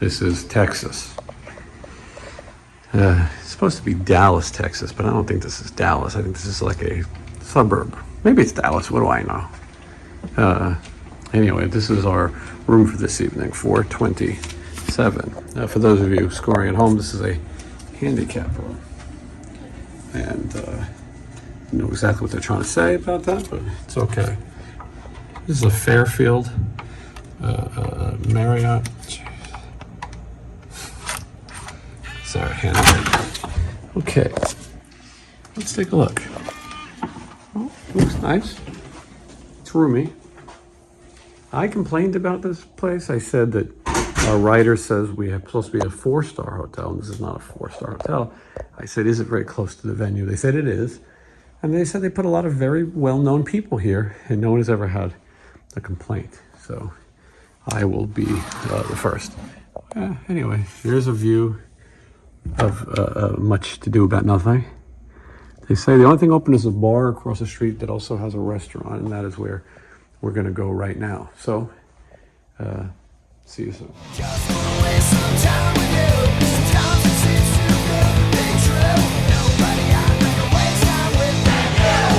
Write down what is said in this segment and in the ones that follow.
This is Texas. It's supposed to be Dallas, Texas, but I don't think this is Dallas. I think this is like a suburb. Maybe it's Dallas, what do I know? Anyway, this is our room for this evening, 427. For those of you scoring at home, this is a handicap room. And I know exactly what they're trying to say about that, but it's okay. This is a Fairfield Marriott. Sorry, handicap. Okay, let's take a look. Oh, looks nice. It's roomy. I complained about this place. I said that our writer says we have supposed to be a 4-star hotel, and this is not a 4-star hotel. I said, is it very close to the venue? They said it is. And they said they put a lot of very well-known people here, and no one has ever had a complaint. So I will be the first. Anyway, here's a view of much to do about nothing. They say the only thing open is a bar across the street that also has a restaurant, and that is where we're going to go right now. So, see you soon. Just wanna waste some time with you. Sometimes it seems too good to be true. Nobody I'd rather waste time with than you.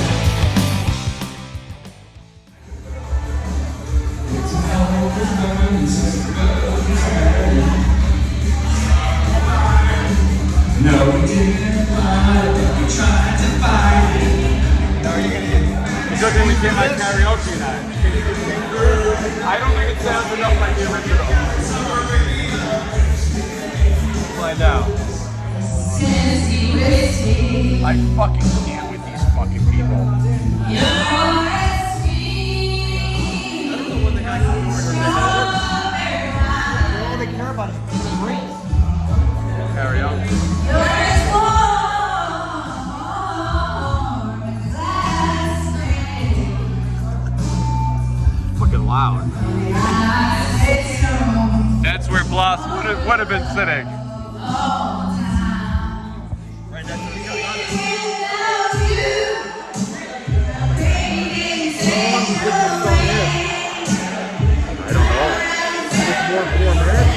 No, we didn't fight it, we tried to fight it. No, you're gonna get. It's okay, we can't like karaoke night. I don't think it sounds enough like the original. Find out. I fucking can't with these fucking people. I don't know what the guy can do. All they care about is drinks. Karaoke. Fucking loud. That's where Blas would have been sitting. Right next to the I don't know. It's more American.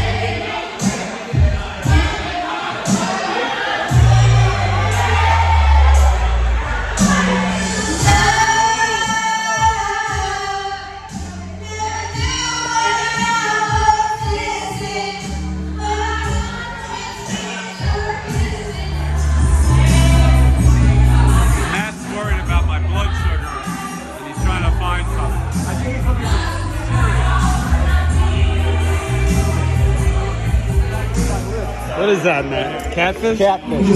What is that, man? Catfish? Catfish.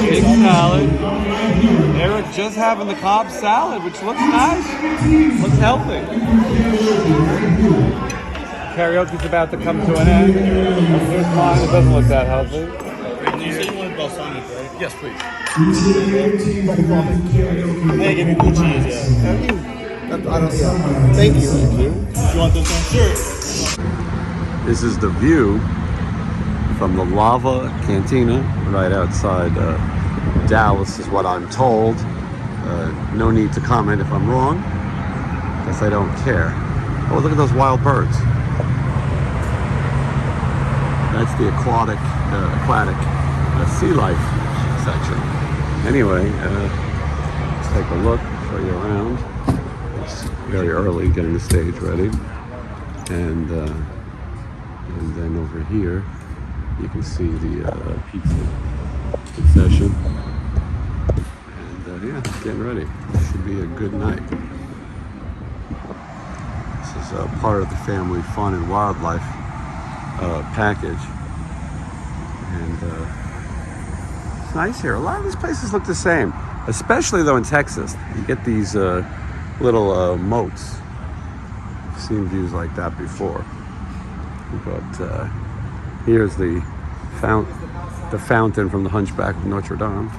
Big salad. Eric just having the Cobb salad, which looks nice. Looks healthy. Karaoke's about to come to an end. Here's mine. It doesn't look that healthy. You said you wanted balsamic, right? Yes, please. Hey, give me blue cheese, yeah. I don't, yeah. Thank you. You want this one? Sure. This is the view from the Lava Cantina right outside Dallas is what I'm told. No need to comment if I'm wrong. Guess I don't care. Oh, look at those wild birds. That's the aquatic sea life section. Anyway, let's take a look, show you around. It's very early, getting the stage ready. And then over here, you can see the pizza concession. And yeah, getting ready. Should be a good night. This is part of the family fun and wildlife package. And it's nice here. A lot of these places look the same, especially though in Texas. You get these little moats. I've seen views like that before. But here's the fountain from the Hunchback of Notre Dame,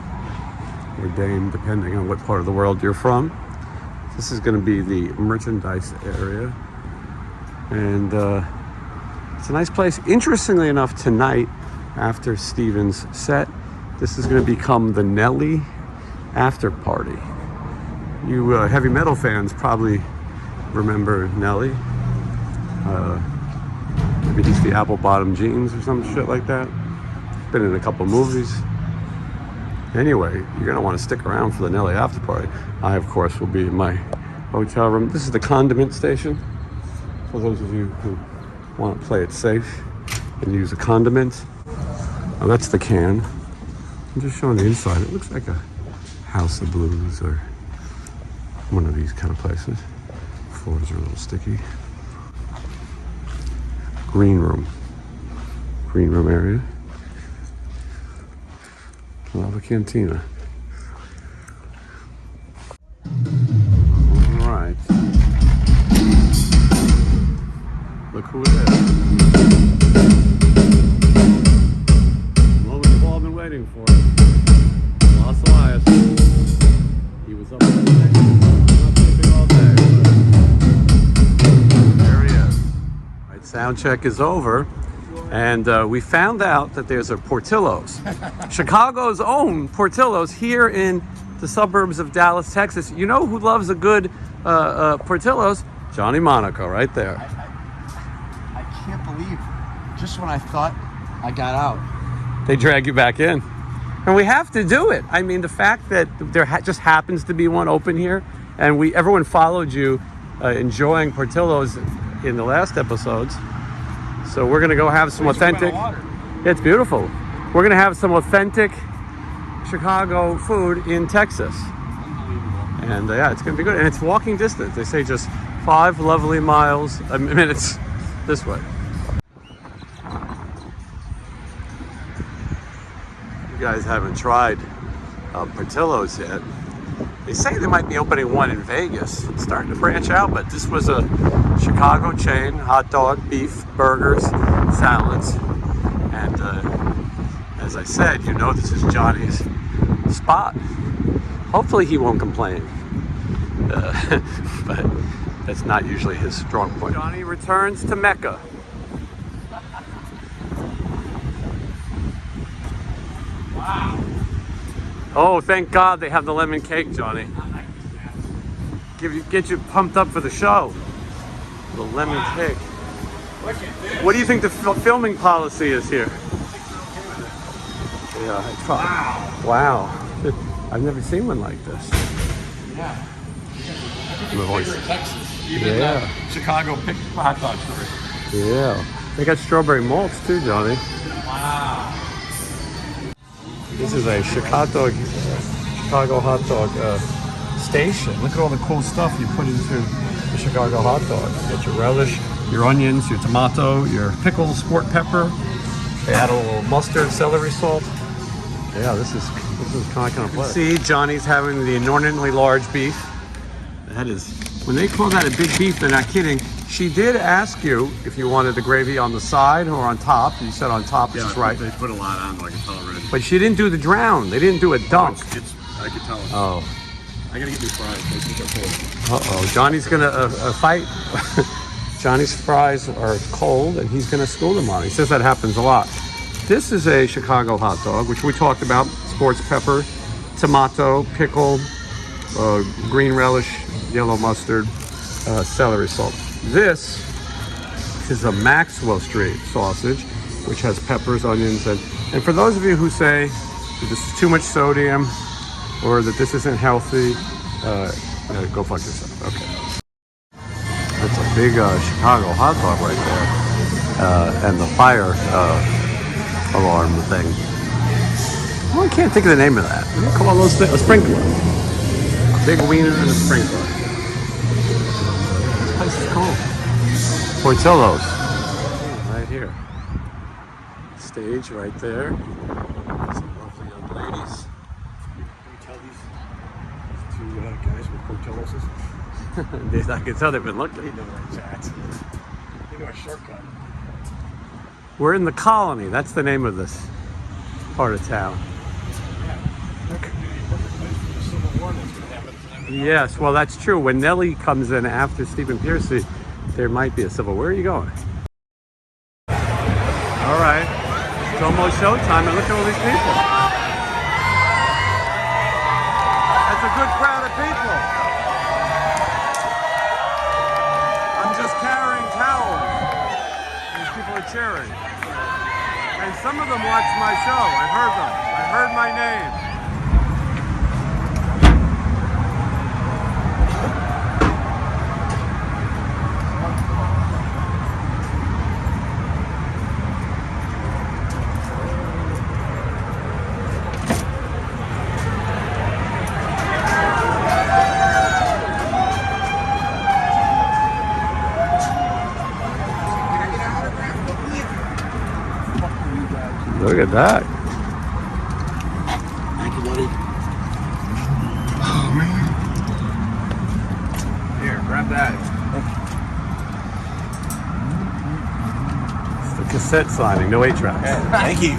or Dame, depending on what part of the world you're from. This is going to be the merchandise area, and it's a nice place. Interestingly enough, tonight, after Steven's set, this is going to become the Nelly after party. You heavy metal fans probably remember Nelly. he's the apple bottom jeans or some shit like that. Been in a couple movies. Anyway, you're gonna want to stick around for the Nelly after party. I, of course, will be in my hotel room. This is the condiment station. For those of you who want to play it safe and use a condiment. Oh, that's the can. I'm just showing the inside. It looks like a House of Blues or one of these kind of places. Floors are a little sticky. Green room area. Lava Cantina. All right. Look who it is. The moment you've all been waiting for. Blas Elias. He was up all day. Not sleeping all day. There he is. All right, sound check is over. And we found out that there's a Portillo's, Chicago's own Portillo's here in the suburbs of Dallas, Texas. You know who loves a good Portillo's? Johnny Monaco, right there. I can't believe, just when I thought I got out, They drag you back in. And we have to do it. I mean, the fact that there just happens to be one open here, and everyone followed you enjoying Portillo's in the last episodes. So we're gonna go have some authentic. It's beautiful. We're gonna have some authentic Chicago food in Texas, and yeah, it's gonna be good. And it's walking distance. They say just 5 lovely minutes this way. You guys haven't tried Portillo's yet. They say they might be opening one in Vegas. It's starting to branch out, but this was a Chicago chain, hot dog, beef, burgers, salads. And as I said, you know this is Johnny's spot. Hopefully he won't complain. But that's not usually his strong point. Johnny returns to Mecca. Wow. Oh, thank God they have the lemon cake, Johnny. Get you pumped up for the show. The lemon cake. What do you think the filming policy is here? Yeah, wow. I've never seen one like this. Yeah. My voice. Texas. Even Chicago picked hot dogs for it. Yeah. They got strawberry malts too, Johnny. Wow. This is a Chicago hot dog station. Look at all the cool stuff you put into the Chicago hot dog. You got your relish, your onions, your tomato, your pickle, sport pepper. They add a little mustard, celery salt. Yeah, this is kind of fun. See, Johnny's having the inordinately large beef. That is, when they call that a big beef, they're not kidding. She did ask you if you wanted the gravy on the side or on top. You said on top, which is right. They put a lot on, I can tell already. But she didn't do the drown. They didn't do a dunk. I can tell. Oh. I gotta get these fries. They think they're cold. Uh-oh. Johnny's gonna fight. Johnny's fries are cold, and he's gonna school them on it. He says that happens a lot. This is a Chicago hot dog, which we talked about. Sports pepper, tomato, pickle, green relish, yellow mustard, celery salt. This is a Maxwell Street sausage, which has peppers, onions, and for those of you who say that this is too much sodium or that this isn't healthy, go fuck yourself. Okay. That's a big Chicago hot dog right there. And the fire alarm thing. Well, I can't think of the name of that. What do you call those things? A sprinkler. A big wiener and a sprinkler. This place is cool. Portillo's. Right here. Stage right there. Some lovely young ladies. Can you tell these two guys what Portillo's is? I can tell they've been looking. They know where it's at. They know a shortcut. We're in the Colony. That's the name of this part of town. Yes, well, that's true. When Nelly comes in after Stephen Piercy, there might be a civil war. Where are you going? All right. It's almost showtime, and look at all these people. That's a good crowd of people. I'm just carrying towels. These people are Cherry. And some of them watch my show. I've heard them. I've heard my name. Look at that. Thank you, buddy. Oh, man. Here, grab that. It's the cassette signing, no 8-tracks. Thank you.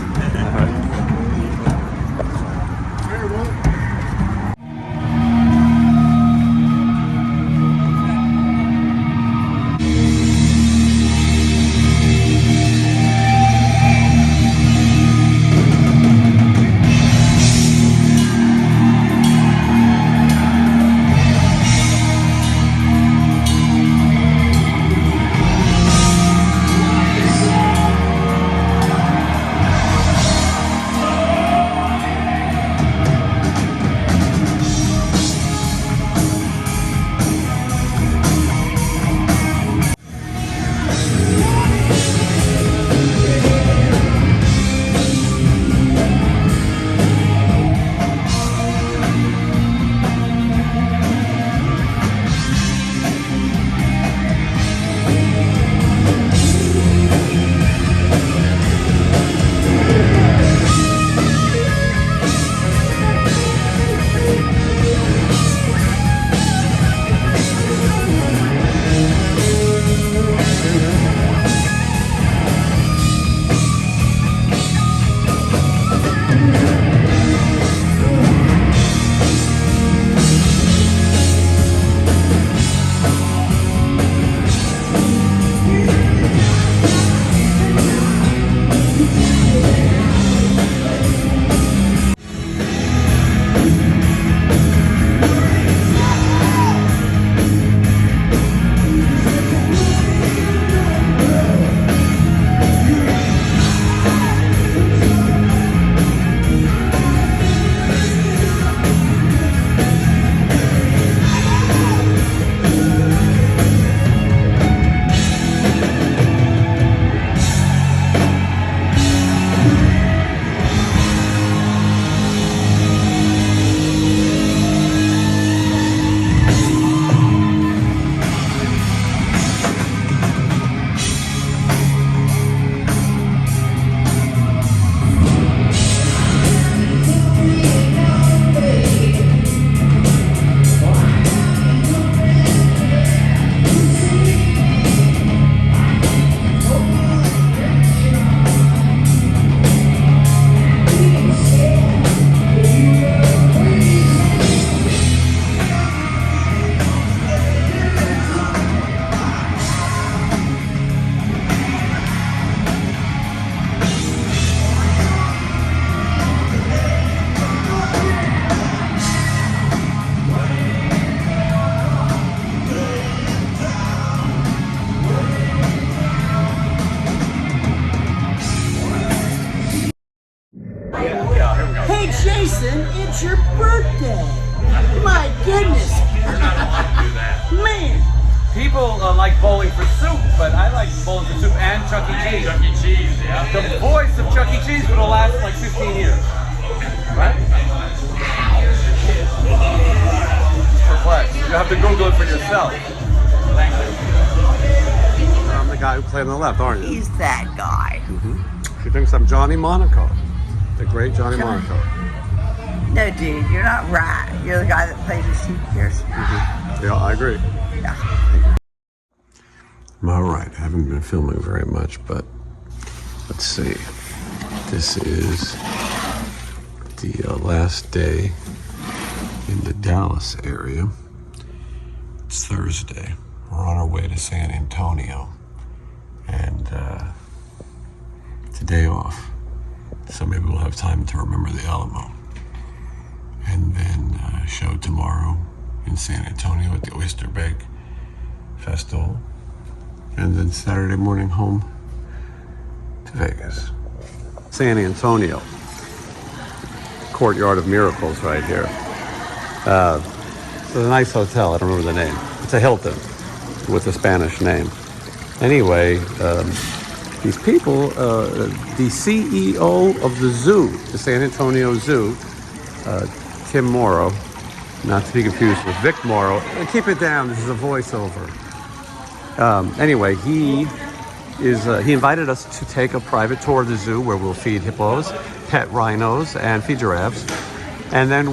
Hey Jason, it's your birthday! My goodness! Man! People like bowling for soup, but I like bowling for soup and Chuck E. Cheese. Chuck E. Cheese, yeah. The voice of Chuck E. Cheese for the last like 15 years. Right? Perplexed. You have to Google it for yourself. Thank you. I'm the guy who played on the left, aren't you? He's that guy. She thinks I'm Johnny Monaco. The great Johnny Monaco. No, dude, you're not right. You're the guy that played with Steve Pearcy. Yeah, I agree. Yeah. All right, I haven't been filming very much, but let's see. This is the last day in the Dallas area. It's Thursday. We're on our way to San Antonio, and it's a day off. So maybe we'll have time to remember the Alamo. And then show tomorrow in San Antonio at the Oyster Bake Festival. And then Saturday morning home to Vegas. San Antonio. Courtyard of Miracles right here. It's a nice hotel. I don't remember the name. It's a Hilton with a Spanish name. Anyway, these people, the CEO of the zoo, the San Antonio Zoo, Tim Morrow, not to be confused with Vic Morrow. Keep it down. This is a voiceover. Anyway, he invited us to take a private tour of the zoo where we'll feed hippos, pet rhinos, and feed giraffes. And then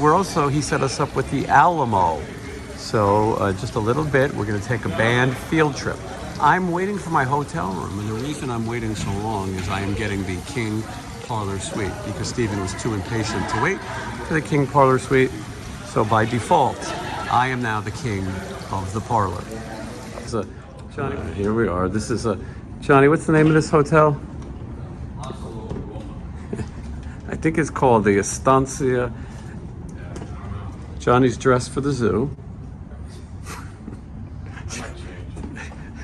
he set us up with the Alamo. So just a little bit, we're going to take a band field trip. I'm waiting for my hotel room, and the reason I'm waiting so long is I am getting the King Parlor Suite because Stephen was too impatient to wait for the King Parlor Suite. So by default, I am now the king of the parlor. So, Johnny, here we are. This is Johnny, what's the name of this hotel? I think it's called the Estancia. Johnny's dressed for the zoo.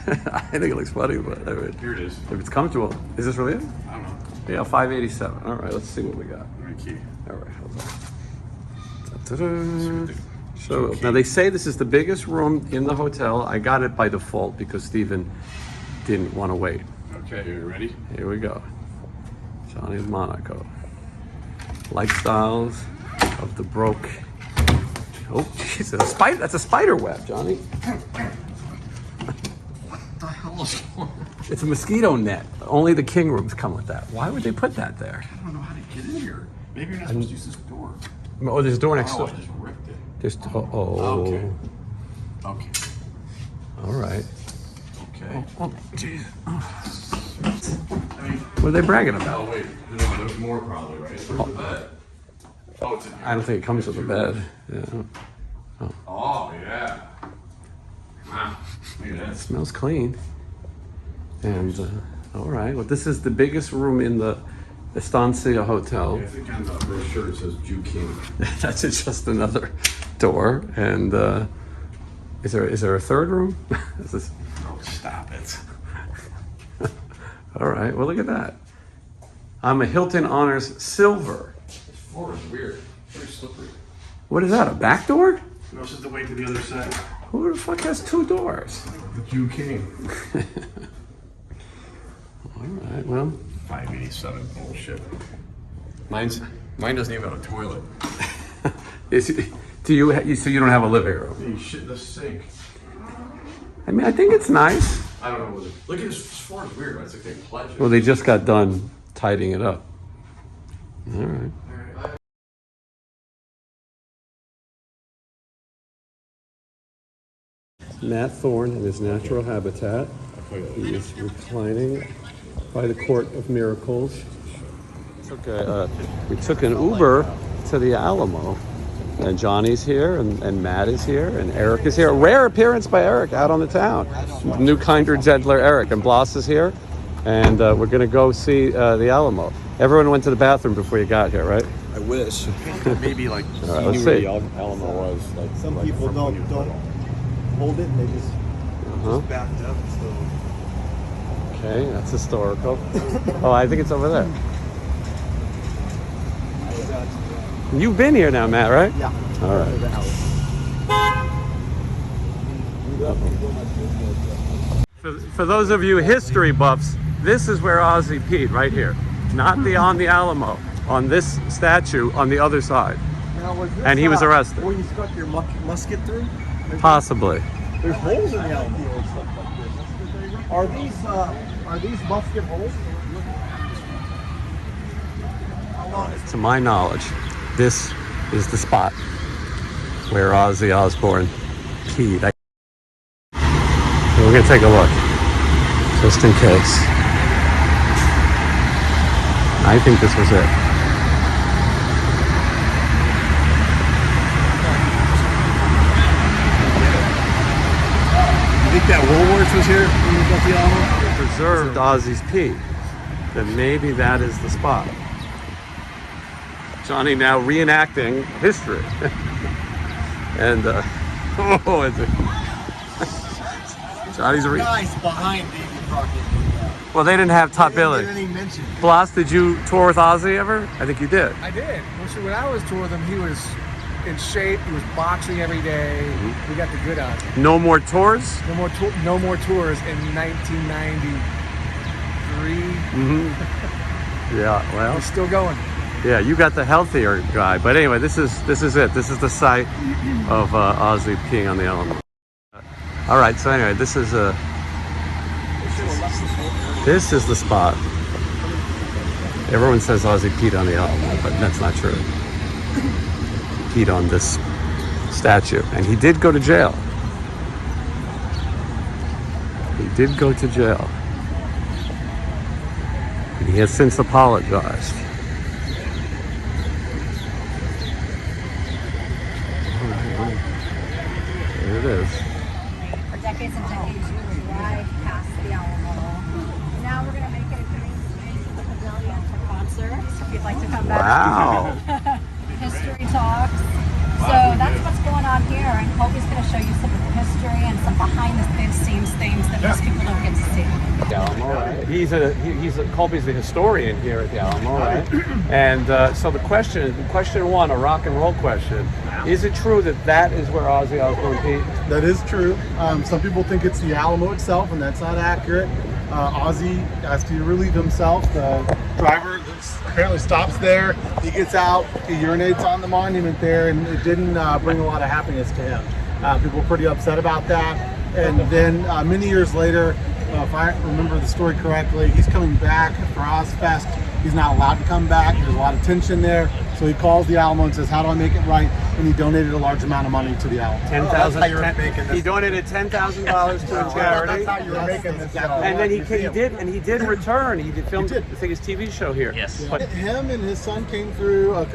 I think it looks funny, but I mean, Here it is. if it's comfortable. Is this really it? I don't know. Yeah, 587. All right, let's see what we got. Key. All right, hold on. Ta-da. So now they say this is the biggest room in the hotel. I got it by default because Stephen didn't want to wait. Okay, you ready? Here we go. Johnny of Monaco. Lifestyles of the broke. Oh, jeez, that's a spider web, Johnny. What the hell is going on? It's a mosquito net. Only the king rooms come with that. Why would they put that there? I don't know how to get in here. Maybe you're not supposed to use this door. Oh, there's a door next Oh, door. I just ripped it. There's, Okay. Okay. All right. Okay. Oh, jeez. I mean, What are they bragging about? oh wait, no, there's more probably, right? Where's the bed? Oh, it's in here. I don't think it comes with a bed. Yeah. Oh, yeah. Wow. Look at It that. smells clean. And, all right. Well, this is the biggest room in the Estancia Hotel. I think on the brochure it says Jew King. That's just another door. And is there a third room? Is this... Oh, stop it. All right. Well, look at that. I'm a Hilton Honors Silver. This floor is weird. Very slippery. What is that? A back door? No, it's just the way to the other side. Who the fuck has two doors? The Jew King. All right. Well, 587 bullshit. Mine doesn't even have a toilet. so you don't have a living room? You shit in the sink. I mean, I think it's nice. I don't know what it. Look at this floor is weird. It's like they pledged it. Well, they just got done tidying it up. All right. Matt Thorne in his natural habitat. He is reclining by the Court of Miracles. We took an Uber to the Alamo. And Johnny's here, and Matt is here, and Eric is here. A rare appearance by Eric out on the town. New, kinder, gentler Eric. And Blas is here. And we're going to go see the Alamo. Everyone went to the bathroom before you got here, right? I wish. Maybe like All right, he let's knew where see. the Alamo was. Like Some like people from when you don't hold it, and they just back it up. So Okay, that's historical. Oh, I think it's over there. You've been here now, Matt, right? yeah. All right. For those of you history buffs, this is where Ozzy peed, right here. Not on the Alamo, on this statue on the other side. Now, was this, And he was arrested. Where you stuck your musket through? Possibly. There's holes in the Alamo and stuff like this. Are these musket holes? How long is To my knowledge, this is the spot where Ozzy Osbourne peed. So we're gonna take a look, just in case. I think this was it. You think that Woolworths was here when we got the Alamo? Preserved Ozzy's pee. Then maybe that is the spot. Johnny now reenacting history. And oh, it's Johnny's guys behind David Crockett? Well, they didn't have Top Billy. Any mention. Blas, did you tour with Ozzy ever? I think you did. I did. Well, so when I was touring with him, he was in shape. He was boxing every day. We got the good on him. No more tours? No more tours in 1993. Yeah, well. We're still going. Yeah, you got the healthier guy. But anyway, this is it. This is the site of Ozzy peeing on the Alamo. All right, so anyway, this is the spot. Everyone says Ozzy peed on the Alamo, but that's not true. He peed on this statue, and he did go to jail. He did go to jail. And he has since apologized. There it is. For decades and decades, we would ride past the Alamo. Now we're going to make it a green space with a pavilion for concerts, if you'd like to come back. Wow. History talks. So that's what's going on here, and Colby's going to show you some of the history and some behind the scenes things that most people don't get to see. The Alamo, right? Colby's the historian here at the Alamo, right? And so the question one, a rock and roll question. Is it true that is where Ozzy Osbourne peed? That is true. Some people think it's the Alamo itself, and that's not accurate. Ozzy has to relieve himself. The driver apparently stops there. He gets out. He urinates on the monument there, and it didn't bring a lot of happiness to him. People were pretty upset about that. And then many years later, if I remember the story correctly, he's coming back for Ozfest. He's not allowed to come back. There's a lot of tension there. So he calls the Alamo and says, "How do I make it right?" And he donated a large amount of money to the Alamo. He donated $10,000 to a charity. That's how you were making this. And then he did return. He did film, I think, his TV show here. Yes. But Him and his son came through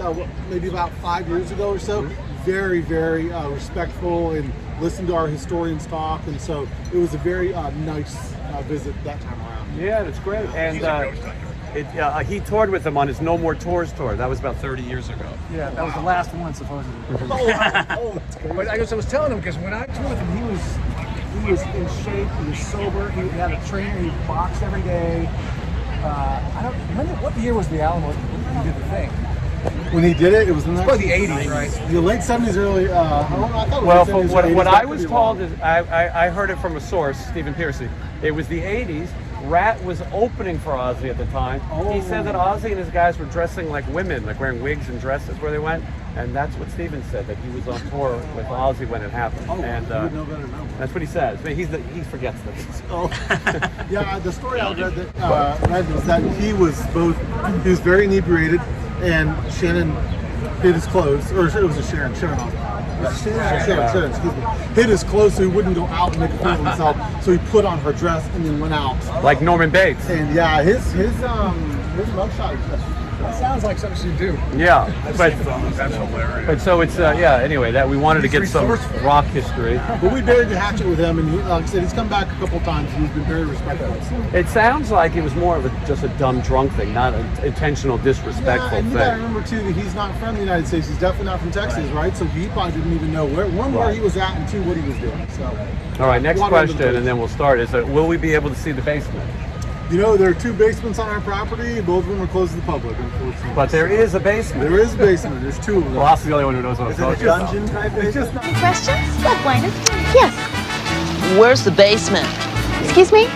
maybe about 5 years ago or so. Very, very respectful and listened to our historians talk. And so it was a very nice visit that time around. yeah, that's great. And he toured with them on his No More Tours tour. That was about 30 years ago. Yeah, that was the last one, supposedly. That's great. But I was telling him, because when I toured with him, he was in shape, he was sober, he had a trainer, he boxed every day. I don't remember what year was the Alamo when he did the thing. When he did it, it was in Probably the 80s, right? the late 70s, early. I thought it was Well, late from 70s, what early 80s, I that was could be told wrong. is, I heard it from a source, Stephen PEARCY. It was the 80s. Ratt was opening for Ozzy at the time. He said that Ozzy and his guys were dressing like women, like wearing wigs and dresses where they went. And that's what Stephen said, that he was on tour with Ozzy when it happened. And you would know better than that. that's what he says. He forgets this. Oh, yeah. The story I read was that he was very inebriated, and Shannon hid his clothes, or it was a Sharon. Sharon, excuse me. Hid his clothes so he wouldn't go out and make a fool of himself. So he put on her dress and then went out. Like Norman Bates. And yeah, his mugshot. That sounds like something she'd do. Yeah, but so it's Anyway, that we wanted to get some rock history. But we buried the hatchet with him, and like I said, he's come back a couple times, and he's been very respectful. It sounds like it was more of just a dumb drunk thing, not an intentional disrespectful And you thing. gotta remember too that he's not from the United States. He's definitely not from Texas, right? So he probably didn't even know where he was at, and two, what he was doing. So. All right, next Water under the question, bridge. and then we'll start. Is that will we be able to see the basement? You know, there are two basements on our property. Both of them are closed to the public, unfortunately. But there is a basement. There is a basement. There's two of them. Ross is the only one who knows what I'm talking about. Dungeon type It's just not. Questions? Yeah, Buenos. Yes. Where's the basement? Excuse me?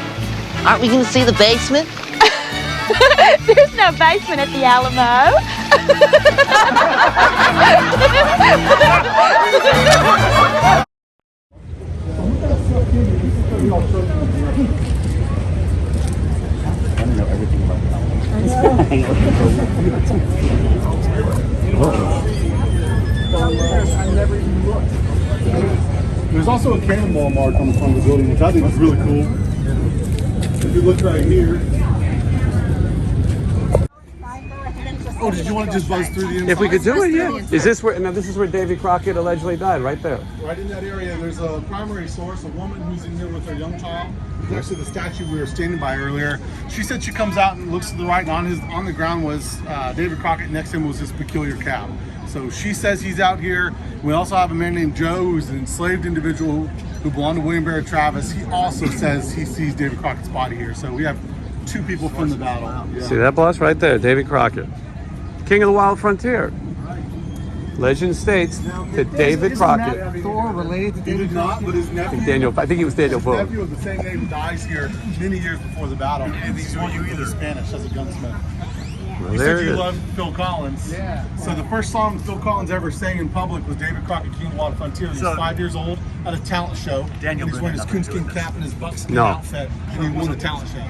Aren't we going to see the basement? There's no basement at the Alamo. There's also a cannonball mark on the front of the building, which I think is really cool. If you look right here. Oh, did you want to just buzz through the inside? If we could do it, yeah. Is this where? Now, this is where Davy Crockett allegedly died, right there. Right in that area, there's a primary source, a woman who's in here with her young child. Next to the statue we were standing by earlier. She said she comes out and looks to the right, and on the ground was David Crockett. Next to him was this peculiar cow. So she says he's out here. We also have a man named Joe, who's an enslaved individual who belonged to William Barrett Travis. He also says he sees David Crockett's body here. So we have 2 people from the battle. Yeah. See that bus right there, Davy Crockett, King of the Wild Frontier. Legend states that David Crockett. Thor related to He did not, but his nephew. I think he was Daniel His Boone. nephew of the same name dies here many years before the battle. And he's working for the Spanish as a gunsmith. Well, You there said it you is. loved Phil Collins. Yeah. So the first song Phil Collins ever sang in public was David Crockett, King of the Wild Frontier. He was 5 years old at a talent show. Daniel and he's wearing his Boone had coonskin nothing to do cap and his buckskin No. outfit, and he won the talent show.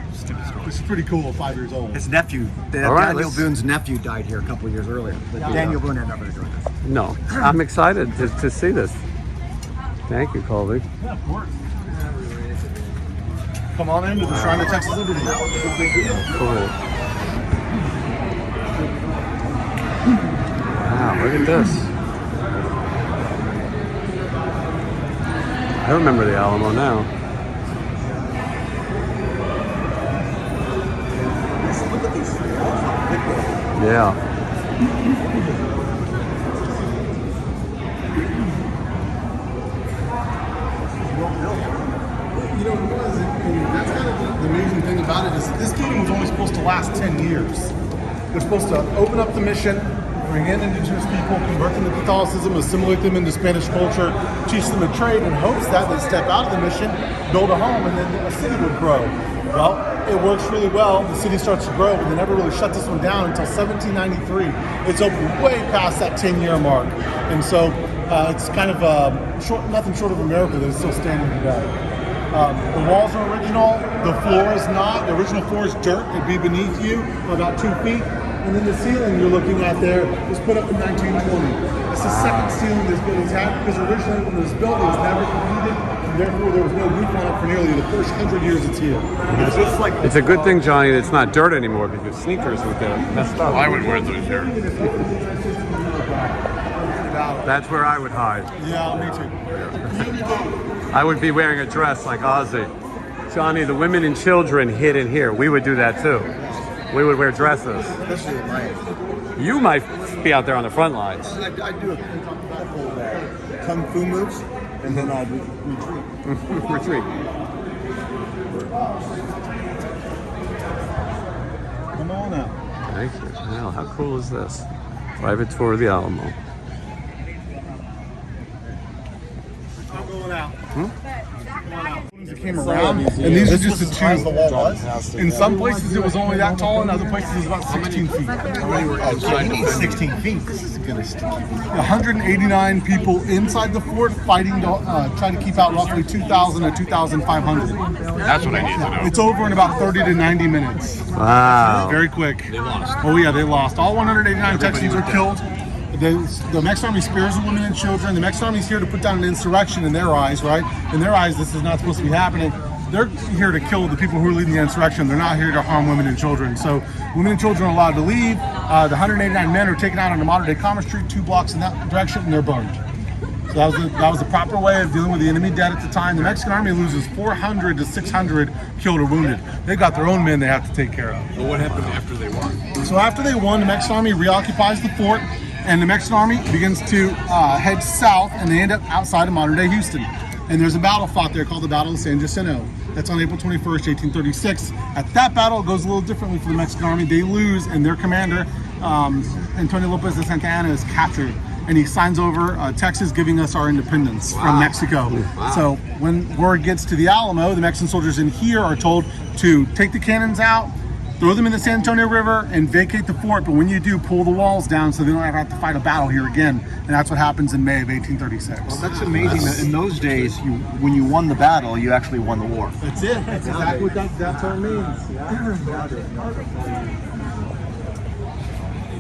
Which is pretty cool at 5 years old. His nephew, All right, Daniel let's- Boone's nephew, died here a couple of years earlier. But Daniel Boone had nothing to do with this. No, I'm excited to see this. Thank you, Colby. Yeah, of course. Come on into the Shrine of Texas Liberty. Cool. Wow, look at this. I remember the Alamo now. Yeah. You know what it was, and that's kind of the amazing thing about it is that this game was only supposed to last 10 years. They're supposed to open up the mission, bring in indigenous people, convert them to Catholicism, assimilate them into Spanish culture, teach them a trade in hopes that they step out of the mission, build a home, and then a city would grow. Well, it works really well. The city starts to grow, but they never really shut this one down until 1793. It's open way past that 10-year mark. And so it's kind of nothing short of a miracle that it's still standing today. The walls are original, the floor is not. The original floor is dirt, it'd be beneath you about 2 feet. And then the ceiling you're looking at there was put up in 1920. It's the second ceiling this building's had because originally when it was built it was never completed, and therefore there was no roof on it for nearly the first 100 years it's here. It's a good thing, Johnny, that it's not dirt anymore because sneakers would get messed up. I would wear those here. That's where I would hide. Yeah, me too. I would be wearing a dress like Ozzy. Johnny, the women and children hid in here. We would do that too. We would wear dresses. Especially at my age. You might be out there on the front lines. I do a couple kung fu moves, and then I'd retreat. Retreat. Come on out. Thank you. Wow, how cool is this? Private tour of the Alamo. I'm going out. It came around, and these are just the two. In some places it was only that tall, in other places it was about 16 feet. You need 16 feet. This is gonna stick. 189 people inside the fort fighting to try to keep out roughly 2,000 to 2,500. That's what I need to know. It's over in about 30 to 90 minutes. Wow. Very quick. They lost. Oh yeah, they lost. All 189 Texans are killed. The Mexican Army spares the women and children. The Mexican Army is here to put down an insurrection in their eyes, right? In their eyes, this is not supposed to be happening. They're here to kill the people who are leading the insurrection. They're not here to harm women and children. So women and children are allowed to leave. The 189 men are taken out onto modern-day Commerce Street, 2 blocks in that direction, and they're burned. So that was the proper way of dealing with the enemy dead at the time. The Mexican Army loses 400 to 600 killed or wounded. They've got their own men they have to take care of. But what happened after they won? So after they won, the Mexican Army reoccupies the fort, and the Mexican Army begins to head south, and they end up outside of modern-day Houston. And there's a battle fought there called the Battle of San Jacinto. That's on April 21st, 1836. At that battle, it goes a little differently for the Mexican Army. They lose, and their commander, Antonio Lopez de Santa Anna, is captured. And he signs over Texas, giving us our independence from Mexico. Wow. So when word gets to the Alamo, the Mexican soldiers in here are told to take the cannons out, throw them in the San Antonio River, and vacate the fort. But when you do, pull the walls down so they don't ever have to fight a battle here again. And that's what happens in May of 1836. Well, that's amazing. That in those days, when you won the battle, you actually won the war. That's it. That's exactly what that term means.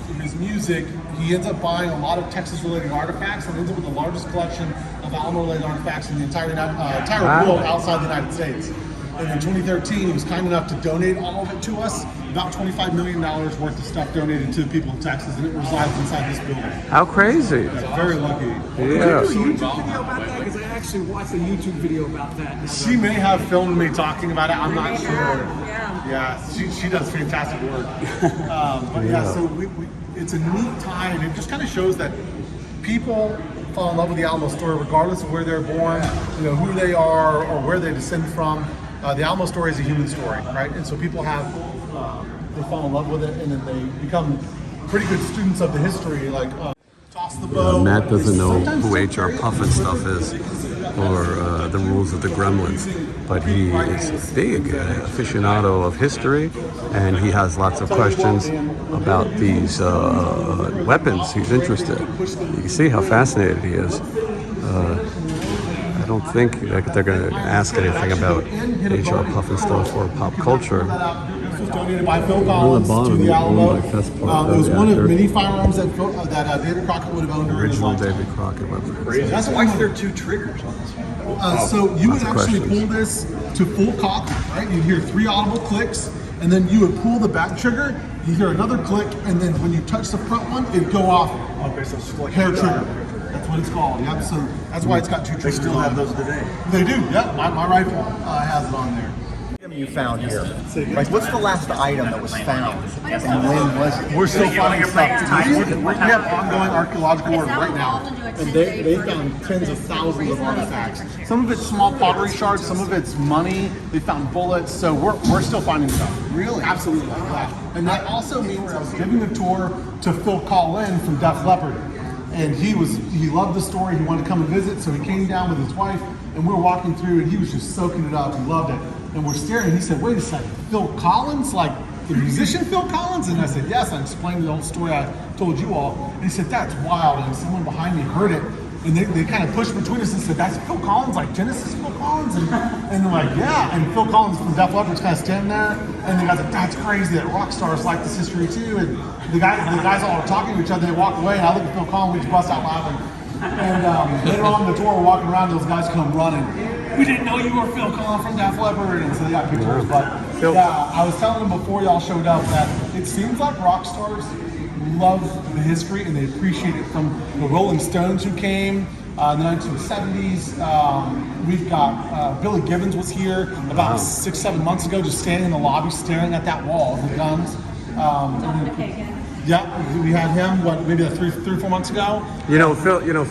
From his music, he ends up buying a lot of Texas-related artifacts and ends up with the largest collection of Alamo-related artifacts in the entire world outside the United States. And in 2013, he was kind enough to donate all of it to us, about $25 million worth of stuff donated to the people of Texas, and it resides inside this building. How crazy. Very lucky. Yeah. YouTube video about that? Because I actually watched a YouTube video about that. She may have filmed me talking about it, I'm not sure. Yeah, she does fantastic work. But yeah, so it's a neat time, and it just kind of shows that people fall in love with the Alamo story regardless of where they're born, who they are or where they descend from. The Alamo story is a human story, right? And so people have, they fall in love with it, and then they become pretty good students of the history, like toss the bow. Matt doesn't know who H.R. Puffin stuff is, or the rules of the Gremlins, but he is a big aficionado of history, and he has lots of questions about these weapons. He's interested. You can see how fascinated he is. I don't think that they're going to ask anything about H.R. Puffin stuff or pop culture. This was donated by Phil Collins to the Alamo. It was one of many firearms that David Crockett would have owned during his Original lifetime. David Crockett weapon. That's why there are 2 triggers on this one. So you would Lots of actually pull questions. this to full cock, right? You'd hear 3 audible clicks, and then you would pull the back trigger, you hear another click, and then when you touch the front one, it'd go off. Okay, so it's like Hair trigger. That's what it's called. Yep. So that's why it's got 2 triggers. They still have those today. They do. Yep. My rifle has it on there. You found here. Like, what's the last item that was found, and when was it? We're still finding stuff. We have ongoing archaeological work right now, and they found tens of thousands of artifacts. Some of it's small pottery shards, some of it's money. They found bullets, so we're still finding stuff. Really? Absolutely. Yeah. And that also means I was giving a tour to Phil Collin from Def Leppard, and he loved the story. He wanted to come and visit, so he came down with his wife, and we were walking through, and he was just soaking it up. He loved it. And we're staring, he said, wait a second, Phil Collins? Like the musician Phil Collins? And I said, yes. I explained the old story I told you all. And he said, that's wild. And someone behind me heard it. And they kind of pushed between us and said, that's Phil Collins, like Genesis Phil Collins? And they're like, yeah. And Phil Collins from Def Leppard's kind of standing there. And the guy's like, that's crazy that rock stars like this history too. And the guys all are talking to each other. They walk away. And I look at Phil Collins, we just bust out laughing. And later on in the tour, we're walking around, those guys come running. We didn't know you were Phil Collins from Def Leppard, and so they got pictures. But yeah, I was telling them before y'all showed up that it seems like rock stars love the history and they appreciate it. From the Rolling Stones who came in the 1970s. We've got Billy Gibbons was here about 6-7 months ago, just standing in the lobby staring at that wall of the guns. Yeah, we had him. What, maybe 3 or 4 months ago?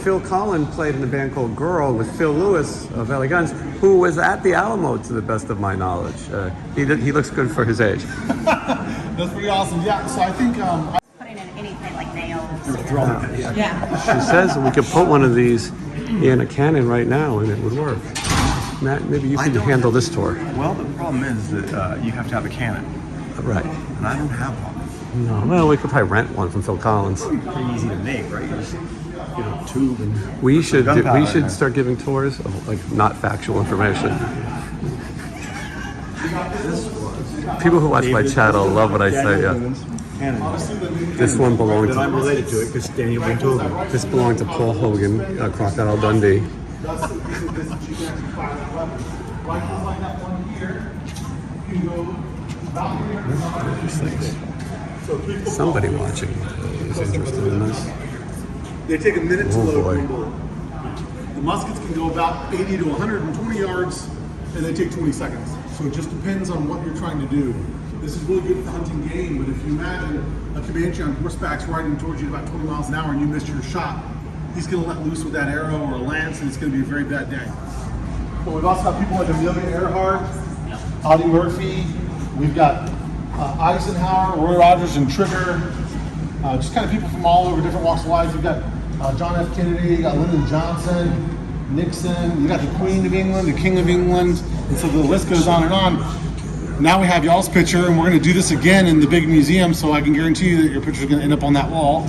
Phil Collin played in a band called Girl with Phil Lewis of LA Guns, who was at the Alamo, to the best of my knowledge. He looks good for his age. That's pretty awesome. Yeah, so I think Putting in anything like nails. She says we could put one of these in a cannon right now and it would work. Matt, maybe you can handle this tour. Well, the problem is that you have to have a cannon, Right. and I don't have one. No, well, we could probably rent one from Phil Collins. Pretty easy to make, right? You just get a tube and We should gunpowder. start giving tours of like not factual information. People who watch my channel love what I say. Yeah. Cannon. This one belonged Then I'm to related to it because Daniel Ben told me. this belonged to Paul Hogan, Crocodile Dundee. Somebody watching is interested in this. they take a minute to Oh, load boy. one bullet. The muskets can go about 80 to 120 yards, and they take 20 seconds. So it just depends on what you're trying to do. This is really good for hunting game, but if you imagine a Comanche on horseback's riding towards you at about 20 miles an hour and you missed your shot, he's going to let loose with that arrow or a lance, and it's going to be a very bad day. But we've also got people like Amelia Earhart, Audie Murphy. We've got Eisenhower, Roy Rogers, and Trigger. Just kind of people from all over different walks of life. You've got John F. Kennedy, you got Lyndon Johnson, Nixon. You got the Queen of England, the King of England, and so the list goes on and on. Now we have y'all's picture, and we're going to do this again in the big museum, so I can guarantee you that your picture is going to end up on that wall,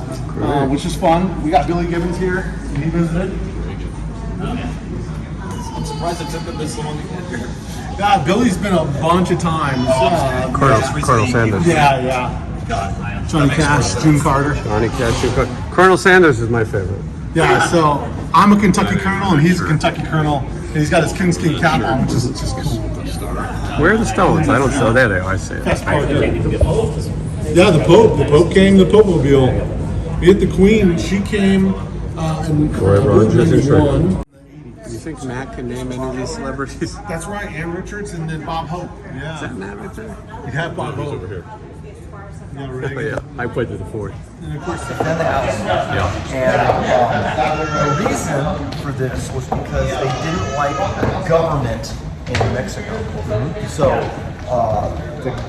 which is fun. We got Billy Gibbons here, and he visited. I'm surprised it took them this long to get here. God, Billy's been a bunch of times. Colonel Sanders. Yeah. Johnny Cash, June Carter. Johnny Cash. Colonel Sanders is my favorite. Yeah, so I'm a Kentucky colonel, and he's a Kentucky colonel, and he's got his coonskin cap on, which is just cool. Where are the stones? I don't know. There they are. I see it. Yeah, the Pope came, the Pope-mobile. We hit the Queen, she came, and Roy Rogers and Trigger. won. Do you think Matt can name any of these celebrities? That's right, Ann Richards and then Bob Hope. Yeah. Is that Matt right there? You have Bob Hope over here. Yeah, right. Oh, yeah. I played to the fort. And of course, Defend the house. And the reason for this was because they didn't like government in Mexico. So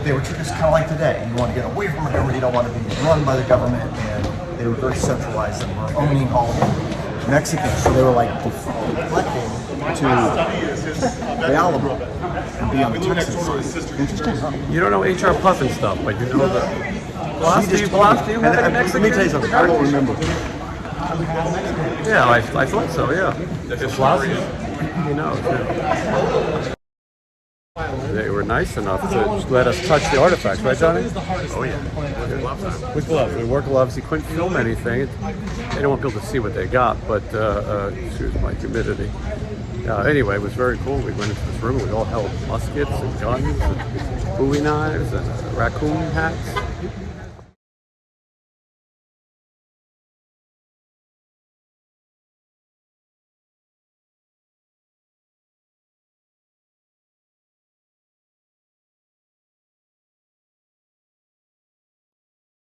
they were just kind of like today. You want to get away from the government, you don't want to be run by the government, and they were very centralized and were owning all of Mexicans. So they were like deflecting to the Alamo and be on the Texan side. Interesting, huh? You don't know HR Puffin stuff, but you know the. Blas, do you have any Mexican? Let me tell you something. I don't remember. Yeah, I thought so. Yeah. Blas, he knows. Yeah. They were nice enough to let us touch the artifacts, right, Johnny? Oh yeah. With gloves. We wore gloves. He couldn't film anything. They don't want people to see what they got, but excuse my humidity. Anyway, it was very cool. We went into this room. We all held muskets and guns and Bowie knives and raccoon hats.